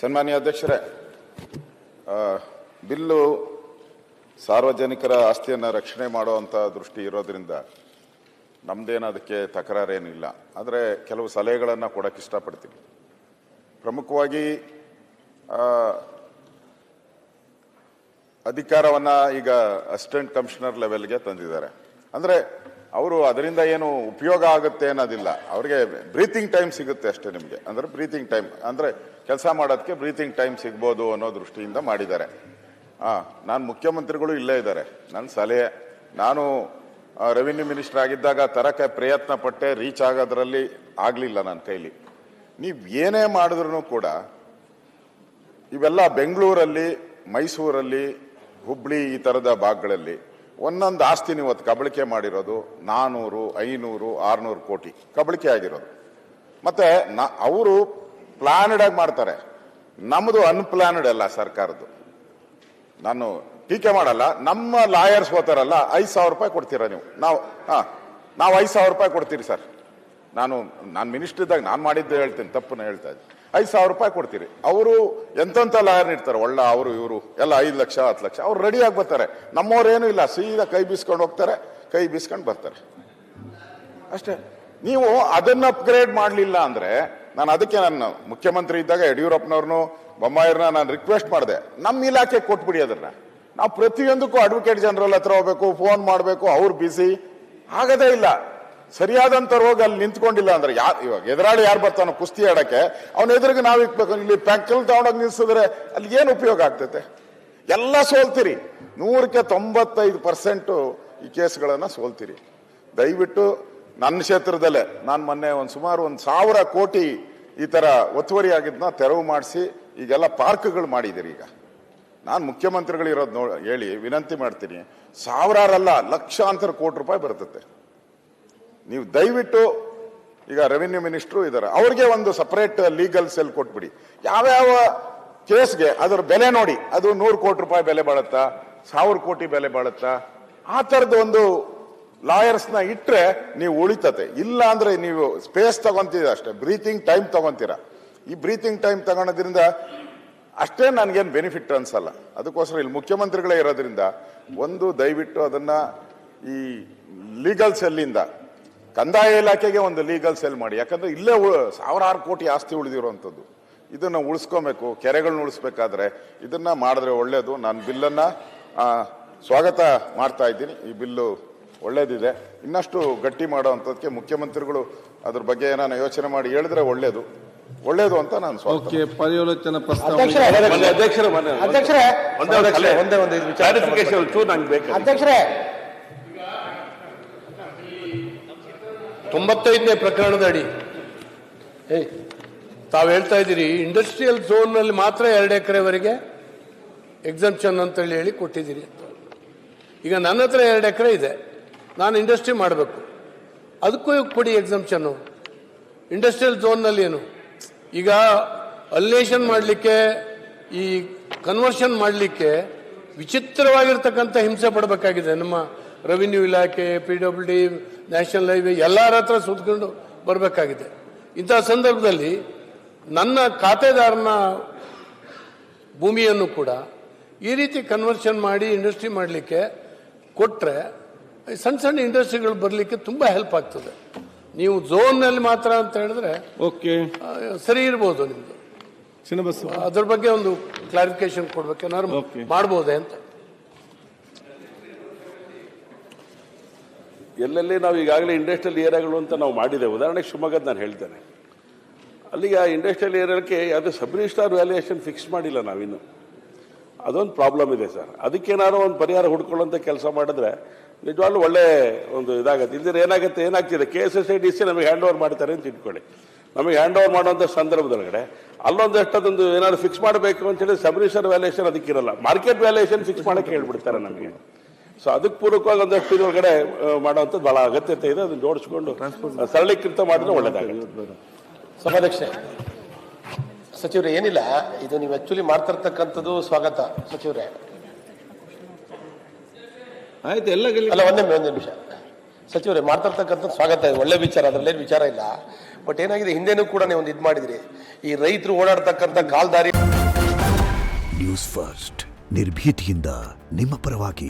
ಸನ್ಮಾನ್ಯ ಅಧ್ಯಕ್ಷರೇ, ಬಿಲ್ಲು ಸಾರ್ವಜನಿಕರ ಆಸ್ತಿಯನ್ನು ರಕ್ಷಣೆ ಮಾಡುವಂಥ ದೃಷ್ಟಿ ಇರೋದ್ರಿಂದ ನಮ್ಮದೇನು ಅದಕ್ಕೆ ತಕರಾರೇನಿಲ್ಲ. ಆದರೆ ಕೆಲವು ಸಲಹೆಗಳನ್ನು ಕೊಡೋಕ್ಕೆ ಇಷ್ಟಪಡ್ತೀನಿ. ಪ್ರಮುಖವಾಗಿ ಅಧಿಕಾರವನ್ನು ಈಗ ಅಸಿಸ್ಟೆಂಟ್ ಕಮಿಷನರ್ ಲೆವೆಲ್ಗೆ ತಂದಿದ್ದಾರೆ. ಅಂದರೆ ಅವರು ಅದರಿಂದ ಏನು ಉಪಯೋಗ ಆಗುತ್ತೆ ಅನ್ನೋದಿಲ್ಲ, ಅವ್ರಿಗೆ ಬ್ರೀತಿಂಗ್ ಟೈಮ್ ಸಿಗುತ್ತೆ ಅಷ್ಟೇ. ನಿಮಗೆ ಅಂದರೆ ಬ್ರೀತಿಂಗ್ ಟೈಮ್ ಅಂದರೆ ಕೆಲಸ ಮಾಡೋದಕ್ಕೆ ಬ್ರೀತಿಂಗ್ ಟೈಮ್ ಸಿಗ್ಬೋದು ಅನ್ನೋ ದೃಷ್ಟಿಯಿಂದ ಮಾಡಿದ್ದಾರೆ. ನಾನು ಮುಖ್ಯಮಂತ್ರಿಗಳು ಇಲ್ಲೇ ಇದ್ದಾರೆ. ನನ್ನ ಸಲಹೆ, ನಾನು ರೆವಿನ್ಯೂ ಮಿನಿಸ್ಟರ್ ಆಗಿದ್ದಾಗ ತರಕ್ಕೆ ಪ್ರಯತ್ನ ಪಟ್ಟೆ, ರೀಚ್ ಆಗೋದ್ರಲ್ಲಿ ಆಗಲಿಲ್ಲ ನನ್ನ ಕೈಲಿ. ನೀವು ಏನೇ ಮಾಡಿದ್ರೂ ಕೂಡ ಇವೆಲ್ಲ ಬೆಂಗಳೂರಲ್ಲಿ, ಮೈಸೂರಲ್ಲಿ, ಹುಬ್ಳಿ ಈ ಥರದ ಭಾಗಗಳಲ್ಲಿ ಒಂದೊಂದು ಆಸ್ತಿ ನೀವು ಅವತ್ತು ಕಬಳಿಕೆ ಮಾಡಿರೋದು 400, 500, 600 ಕೋಟಿ ಕಬಳಿಕೆ ಆಗಿರೋದು. ಮತ್ತೆ ಅವರು ಪ್ಲಾನ್ಡ್ ಆಗಿ ಮಾಡ್ತಾರೆ, ನಮ್ಮದು ಅನ್ಪ್ಲಾನ್ಡ್ ಅಲ್ಲ ಸರ್ಕಾರದ್ದು. ನಾನು ಟೀಕೆ ಮಾಡಲ್ಲ. ನಮ್ಮ ಲಾಯರ್ಸ್ ಹೋಗ್ತಾರಲ್ಲ, 5,000 ರೂಪಾಯಿ ಕೊಡ್ತೀರಾ ನೀವು? ನಾವು 5,000 ರೂಪಾಯಿ ಕೊಡ್ತೀರಿ ಸರ್. ನಾನು ಮಿನಿಸ್ಟರ್ ಇದ್ದಾಗ ನಾನು ಮಾಡಿದ್ದೆ ಹೇಳ್ತೀನಿ, ತಪ್ಪನ್ನ ಹೇಳ್ತಾ ಇದ್ದೆ. 5,000 ರೂಪಾಯಿ ಕೊಡ್ತೀರಿ. ಅವರು ಎಂತೆಂಥ ಲಾಯರ್ ಇರ್ತಾರೆ, ಒಳ್ಳೆ ಅವರು ಇವರು ಎಲ್ಲ 5 ಲಕ್ಷ 10 ಲಕ್ಷ ಅವ್ರು ರೆಡಿಯಾಗಿ ಬರ್ತಾರೆ. ನಮ್ಮವ್ರೇನು ಇಲ್ಲ, ಸೀದಾ ಕೈ ಬೀಸ್ಕೊಂಡು ಹೋಗ್ತಾರೆ, ಕೈ ಬೀಸ್ಕೊಂಡು ಬರ್ತಾರೆ ಅಷ್ಟೇ. ನೀವು ಅದನ್ನ ಅಪ್ಗ್ರೇಡ್ ಮಾಡಲಿಲ್ಲ ಅಂದ್ರೆ, ನಾನು ಅದಕ್ಕೆ ನನ್ನ ಮುಖ್ಯಮಂತ್ರಿ ಇದ್ದಾಗ ಯಡಿಯೂರಪ್ಪನವ್ರನ್ನು ಬೊಮ್ಮಾಯಿರನ್ನ ನಾನು ರಿಕ್ವೆಸ್ಟ್ ಮಾಡಿದೆ, ನಮ್ಮ ಇಲಾಖೆ ಕೊಟ್ಬಿಡಿ ಅದನ್ನ. ನಾವು ಪ್ರತಿಯೊಂದಕ್ಕೂ ಅಡ್ವೊಕೇಟ್ ಜನರಲ್ ಹತ್ರ ಹೋಗ್ಬೇಕು, ಫೋನ್ ಮಾಡಬೇಕು, ಅವ್ರು ಬಿಸಿ ಆಗದೇ ಇಲ್ಲ. ಸರಿಯಾದಂತ ರೋಗ ಅಲ್ಲಿ ನಿಂತ್ಕೊಂಡಿಲ್ಲ ಅಂದ್ರೆ ಇವಾಗ ಎದುರಾಳಿ ಯಾರು ಬರ್ತಾನೋ ಕುಸ್ತಿ ಆಡಕ್ಕೆ, ಅವನ ಎದುರಿಗೆ ನಾವು ಇಕ್ಬೇಕು. ಇಲ್ಲಿ ಪ್ಯಾಂಕಲ್ ತಗೊಂಡೋಗಿ ನಿಲ್ಸಿದ್ರೆ ಅಲ್ಲಿ ಏನು ಉಪಯೋಗ ಆಗ್ತೈತೆ? ಎಲ್ಲ ಸೋಲ್ತೀರಿ. 100ಕ್ಕೆ 95% ಈ ಕೇಸ್ಗಳನ್ನ ಸೋಲ್ತೀರಿ. ದಯವಿಟ್ಟು ನನ್ನ ಕ್ಷೇತ್ರದಲ್ಲೇ ನಾನು ಮೊನ್ನೆ ಸುಮಾರು 1,000 ಕೋಟಿ ಈ ತರ ಒತ್ತುವರಿ ಆಗಿದ್ನ ತೆರವು ಮಾಡಿಸಿ ಈಗೆಲ್ಲ ಪಾರ್ಕ್ಗಳು ಮಾಡಿದ್ದೀರಿ. ಈಗ ನಾನು ಮುಖ್ಯಮಂತ್ರಿಗಳು ಇರೋದು ಹೇಳಿ ವಿನಂತಿ ಮಾಡ್ತೀನಿ, ಸಾವಿರಾರಲ್ಲ ಲಕ್ಷಾಂತರ ಕೋಟಿ ರೂಪಾಯಿ ಬರ್ತದೆ. ನೀವು ದಯವಿಟ್ಟು ಈಗ ರೆವಿನ್ಯೂ ಮಿನಿಸ್ಟ್ರು ಇದ್ದಾರೆ, ಅವ್ರಿಗೆ ಒಂದು ಸಪರೇಟ್ ಲೀಗಲ್ ಸೆಲ್ ಕೊಟ್ಬಿಡಿ. ಯಾವ್ಯಾವ ಕೇಸ್ಗೆ ಅದರ ಬೆಲೆ ನೋಡಿ, ಅದು 100 ಕೋಟಿ ರೂಪಾಯಿ ಬೆಲೆ ಬಾಳುತ್ತಾ, 1000 ಕೋಟಿ ಬೆಲೆ ಬಾಳುತ್ತಾ, ಆ ಥರದ್ದು ಒಂದು ಲಾಯರ್ಸ್ನ ಇಟ್ಟರೆ ನೀವು ಉಳಿತತೆ. ಇಲ್ಲ ಅಂದ್ರೆ ನೀವು ಸ್ಪೇಸ್ ತಗೊಂತೀರ ಅಷ್ಟೇ, ಬ್ರೀತಿಂಗ್ ಟೈಮ್ ತಗೊಂತೀರಾ. ಈ ಬ್ರೀತಿಂಗ್ ಟೈಮ್ ತಗೊಳೋದ್ರಿಂದ ಅಷ್ಟೇ ನನಗೇನು ಬೆನಿಫಿಟ್ ಅನ್ಸಲ್ಲ. ಅದಕ್ಕೋಸ್ಕರ ಇಲ್ಲಿ ಮುಖ್ಯಮಂತ್ರಿಗಳೇ ಇರೋದ್ರಿಂದ ಒಂದು ದಯವಿಟ್ಟು ಅದನ್ನ ಈ ಲೀಗಲ್ ಸೆಲ್ಲಿಂದ ಕಂದಾಯ ಇಲಾಖೆಗೆ ಒಂದು ಲೀಗಲ್ ಸೆಲ್ ಮಾಡಿ. ಯಾಕಂದ್ರೆ ಇಲ್ಲೇ ಸಾವಿರಾರು ಕೋಟಿ ಆಸ್ತಿ ಉಳಿದಿರುವಂಥದ್ದು, ಇದನ್ನ ಉಳಿಸ್ಕೊಬೇಕು. ಕೆರೆಗಳನ್ನ ಉಳಿಸ್ಬೇಕಾದ್ರೆ ಇದನ್ನ ಮಾಡಿದ್ರೆ ಒಳ್ಳೇದು. ನಾನು ಬಿಲ್ಲನ್ನ ಸ್ವಾಗತ ಮಾಡ್ತಾ ಇದ್ದೀನಿ. ಈ ಬಿಲ್ಲು ಒಳ್ಳೇದಿದೆ. ಇನ್ನಷ್ಟು ಗಟ್ಟಿ ಮಾಡೋವಂಥದ್ದಕ್ಕೆ ಮುಖ್ಯಮಂತ್ರಿಗಳು ಅದ್ರ ಬಗ್ಗೆ ಏನಾನ ಯೋಚನೆ ಮಾಡಿ ಹೇಳಿದ್ರೆ ಒಳ್ಳೇದು ಅಂತ ನಾನು ಪರ್ಯಾಲೋಚನಾ ಪ್ರಸ್ತಾವ. ಅಧ್ಯಕ್ಷರೇ, 95ನೇ ಪ್ರಕರಣದ ಅಡಿ ತಾವು ಹೇಳ್ತಾ ಇದ್ದೀರಿ ಇಂಡಸ್ಟ್ರಿಯಲ್ ಝೋನ್ ನಲ್ಲಿ ಮಾತ್ರ 2 ಎಕರೆವರೆಗೆ ಎಕ್ಸಂಪ್ಷನ್ ಅಂತ ಹೇಳಿ ಕೊಟ್ಟಿದ್ದೀರಿ ಅಂತ. ಈಗ ನನ್ನ ಹತ್ರ 2 ಎಕರೆ ಇದೆ, ನಾನು ಇಂಡಸ್ಟ್ರಿ ಮಾಡಬೇಕು, ಅದಕ್ಕೂ ಕೊಡಿ ಎಕ್ಸಂಪ್ಷನ್. ಇಂಡಸ್ಟ್ರಿಯಲ್ ಝೋನ್ ನಲ್ಲಿ ಏನು ಈಗ ಅಲ್ಲೇಷನ್ ಮಾಡಲಿಕ್ಕೆ, ಈ ಕನ್ವರ್ಷನ್ ಮಾಡಲಿಕ್ಕೆ ವಿಚಿತ್ರವಾಗಿರ್ತಕ್ಕಂಥ ಹಿಂಸೆ ಪಡಬೇಕಾಗಿದೆ. ನಮ್ಮ ರೆವಿನ್ಯೂ ಇಲಾಖೆ, PWD, ನ್ಯಾಷನಲ್ ಹೈವೇ ಎಲ್ಲರ ಹತ್ರ ಸುತ್ಕೊಂಡು ಬರಬೇಕಾಗಿದೆ. ಇಂತಹ ಸಂದರ್ಭದಲ್ಲಿ ನನ್ನ ಖಾತೆದಾರನ ಭೂಮಿಯನ್ನು ಕೂಡ ಈ ರೀತಿ ಕನ್ವರ್ಷನ್ ಮಾಡಿ ಇಂಡಸ್ಟ್ರಿ ಮಾಡಲಿಕ್ಕೆ ಕೊಟ್ಟರೆ ಸಣ್ಣ ಸಣ್ಣ ಇಂಡಸ್ಟ್ರಿಗಳು ಬರಲಿಕ್ಕೆ ತುಂಬ ಹೆಲ್ಪ್ ಆಗ್ತದೆ. ನೀವು ಝೋನ್ನಲ್ಲಿ ಮಾತ್ರ ಅಂತ ಹೇಳಿದ್ರೆ ಸರಿ ಇರ್ಬೋದು ನಿಮ್ದು. ಅದ್ರ ಬಗ್ಗೆ ಒಂದು ಕ್ಲಾರಿಫಿಕೇಶನ್ ಕೊಡ್ಬೇಕೇನಾದ್ರು ಮಾಡ್ಬೋದೇ ಅಂತ. ಎಲ್ಲೆಲ್ಲಿ ನಾವು ಈಗಾಗಲೇ ಇಂಡಸ್ಟ್ರಿಯಲ್ ಏರಿಯಾಗಳು ಅಂತ ನಾವು ಮಾಡಿದ್ದೇವೆ. ಉದಾಹರಣೆಗೆ ಶಿವಮೊಗ್ಗದ ನಾನು ಹೇಳ್ತೇನೆ, ಅಲ್ಲಿಗೆ ಇಂಡಸ್ಟ್ರಿಯಲ್ ಏರಿಯಾಕ್ಕೆ ಯಾವುದೇ ಸಬ್ ರಿಜಿಸ್ಟ್ರಾರ್ ವ್ಯಾಲ್ಯೂಯೇಷನ್ ಫಿಕ್ಸ್ ಮಾಡಿಲ್ಲ ನಾವಿನ್ನು. ಅದೊಂದು ಪ್ರಾಬ್ಲಮ್ ಇದೆ ಸರ್. ಅದಕ್ಕೇನಾದ್ರು ಒಂದು ಪರಿಹಾರ ಹುಡ್ಕೊಳ್ಳೋಂಥ ಕೆಲಸ ಮಾಡಿದ್ರೆ ನಿಜವಾಗ್ಲೂ ಒಳ್ಳೆ ಒಂದು ಇದಾಗುತ್ತೆ. ಇಲ್ದಿದ್ರೆ ಏನಾಗ್ತಿದೆ, KSSIDC ನಮಗೆ ಹ್ಯಾಂಡ್ ಓವರ್ ಮಾಡ್ತಾರೆ ಅಂತ ಇಟ್ಕೊಳ್ಳಿ. ನಮಗೆ ಹ್ಯಾಂಡ್ ಓವರ್ ಮಾಡುವಂಥ ಸಂದರ್ಭದೊಳಗಡೆ ಅಲ್ಲೊಂದಷ್ಟು ಅದೊಂದು ಏನಾದ್ರು ಫಿಕ್ಸ್ ಮಾಡಬೇಕು ಅಂತ ಹೇಳಿ ಸಬ್ ರಿಜಿಸ್ಟ್ರಾರ್ ವ್ಯಾಲ್ಯೂಯೇಷನ್ ಅದಕ್ಕಿರಲ್ಲ, ಮಾರ್ಕೆಟ್ ವ್ಯಾಲ್ಯೂಯೇಷನ್ ಫಿಕ್ಸ್ ಮಾಡೋಕ್ಕೆ ಹೇಳ್ಬಿಡ್ತಾರೆ ನಮಗೆ. ಸೊ ಅದಕ್ಕೆ ಪೂರ್ವಕವಾಗಿ ಒಂದಷ್ಟು ಇದರೊಳಗಡೆ ಮಾಡುವಂಥದ್ದು ಬಹಳ ಅಗತ್ಯತೆ ಇದೆ. ಅದನ್ನು ಜೋಡಿಸ್ಕೊಂಡು ಸರಳೀಕೃತ ಮಾಡಿದ್ರೆ ಒಳ್ಳೇದಾಗುತ್ತೆ. ಸಭಾಧ್ಯಕ್ಷ ಸಚಿವರೇ, ಏನಿಲ್ಲ, ಇದು ನೀವು ಆಕ್ಚುಲಿ ಮಾಡ್ತಿರ್ತಕ್ಕಂಥದ್ದು ಸ್ವಾಗತ ಸಚಿವರೇ. ಆಯ್ತು, ಎಲ್ಲ ಅಲ್ಲ, ಒಂದೇ ನಿಮಿಷ ಸಚಿವರೇ, ಮಾಡ್ತಿರ್ತಕ್ಕಂಥದ್ದು ಸ್ವಾಗತ ಇದೆ, ಒಳ್ಳೆ ವಿಚಾರ, ಅದರಲ್ಲೇನು ವಿಚಾರ ಇಲ್ಲ. ಬಟ್ ಏನಾಗಿದೆ, ಹಿಂದೆನೂ ಕೂಡ ನೀವು ಒಂದು ಇದು ಮಾಡಿದ್ರಿ, ಈ ರೈತರು ಓಡಾಡ್ತಕ್ಕಂಥ ಕಾಲ್ದಾರಿ ನ್ಯೂಸ್ ಫಸ್ಟ್ ನಿರ್ಭೀತಿಯಿಂದ ನಿಮ್ಮ ಪರವಾಗಿ.